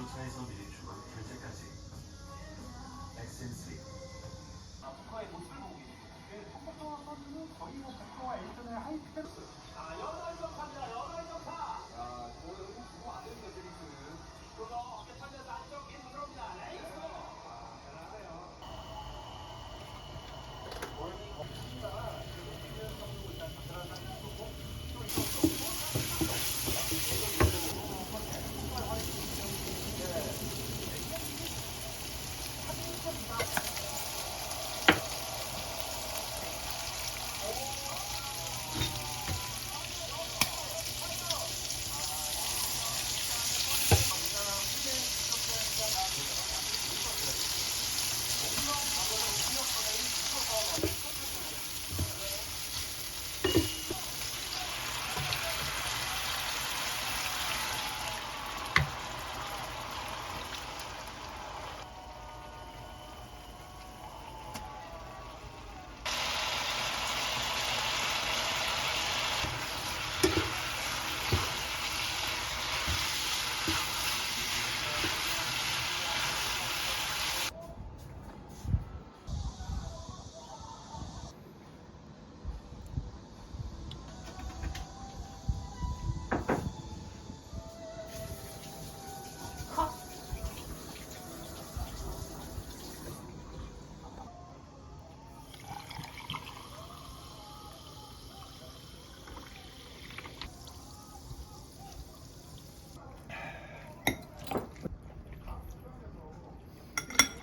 주차에서 미리 주문 결제까지. 엑센스리. 북한의 모습을 보고 계십니다. 컴퓨터 선수는 거의 뭐 북한과 예전에 하이패스. 연월정파입니다. 연월정파. 자, 저는 주고 안 됩니다. 드리프는. 그러나 어깨 타면서 안쪽 계속 들어옵니다. 레이스. 잘하네요.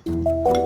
엑센스리.